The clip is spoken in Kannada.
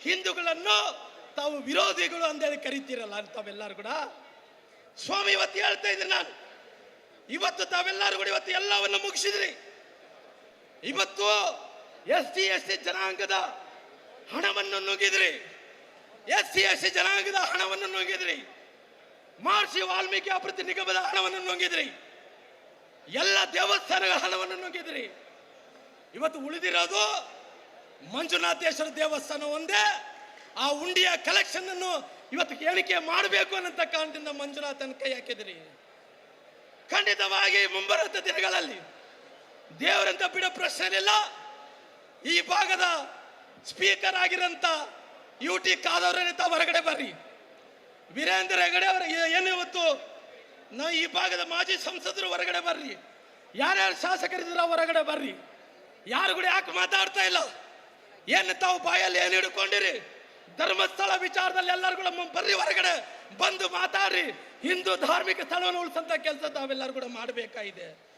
ಹಿಂದೂಗಳನ್ನು ತಾವು ವಿರೋಧಿಗಳು ಅಂತೇಳಿ ಕರಿತೀರಲ್ಲ ತಾವೆಲ್ಲರೂ ಕೂಡ. ಸ್ವಾಮಿ ಇವತ್ತು ಹೇಳ್ತಾ ಇದ್ದೀನಿ ನಾನು, ಇವತ್ತು ತಾವೆಲ್ಲರೂ ಕೂಡ ಇವತ್ತು ಎಲ್ಲವನ್ನು ಮುಗಿಸಿದ್ರಿ. ಇವತ್ತು SC ಜನಾಂಗದ ಹಣವನ್ನು ನುಂಗಿದ್ರಿ. SC ಜನಾಂಗದ ಹಣವನ್ನು ನುಂಗಿದ್ರಿ. ಮಹರ್ಷಿ ವಾಲ್ಮೀಕಿ ಅಭಿವೃದ್ಧಿ ನಿಗಮದ ಹಣವನ್ನು ನುಂಗಿದ್ರಿ. ಎಲ್ಲ ದೇವಸ್ಥಾನಗಳ ಹಣವನ್ನು ನುಂಗಿದ್ರಿ. ಇವತ್ತು ಉಳಿದಿರೋದು ಮಂಜುನಾಥೇಶ್ವರ ದೇವಸ್ಥಾನ ಒಂದೇ. ಆ ಉಂಡಿಯ ಕಲೆಕ್ಷನ್ ಅನ್ನು ಇವತ್ತು ಎಣಿಕೆ ಮಾಡಬೇಕು ಅನ್ನೋ ಕಾರಣದಿಂದ ಮಂಜುನಾಥನ ಕೈ ಹಾಕಿದ್ರಿ. ಖಂಡಿತವಾಗಿ ಮುಂಬರುವ ದಿನಗಳಲ್ಲಿ ದೇವರಂತ ಬಿಡೋ ಪ್ರಶ್ನೆ ಇಲ್ಲ. ಈ ಭಾಗದ ಸ್ಪೀಕರ್ ಆಗಿರಂತ UT ಖಾದರ್ ತಾವು ಹೊರಗಡೆ ಬರ್ರಿ. ವೀರೇಂದ್ರ ಹೆಗಡೆ ಅವರ ಏನು ಇವತ್ತು ನಾವು ಈ ಭಾಗದ ಮಾಜಿ ಸಂಸದರು ಹೊರಗಡೆ ಬರ್ರಿ. ಯಾರ್ಯಾರು ಶಾಸಕರಿದ್ರ ಹೊರಗಡೆ ಬರ್ರಿ. ಯಾರು ಕೂಡ ಯಾಕೆ ಮಾತಾಡ್ತಾ ಇಲ್ಲ? ಏನು ತಾವು ಬಾಯಲ್ಲಿ ಏನು ಹಿಡ್ಕೊಂಡಿರಿ? ಧರ್ಮಸ್ಥಳ ವಿಚಾರದಲ್ಲಿ ಎಲ್ಲರೂ ಕೂಡ ಬರ್ರಿ, ಹೊರಗಡೆ ಬಂದು ಮಾತಾಡ್ರಿ. ಹಿಂದೂ ಧಾರ್ಮಿಕ ಸ್ಥಳವನ್ನು ಉಳಿಸಂತ ಕೆಲಸ ತಾವೆಲ್ಲರೂ ಕೂಡ ಮಾಡಬೇಕಾಗಿದೆ.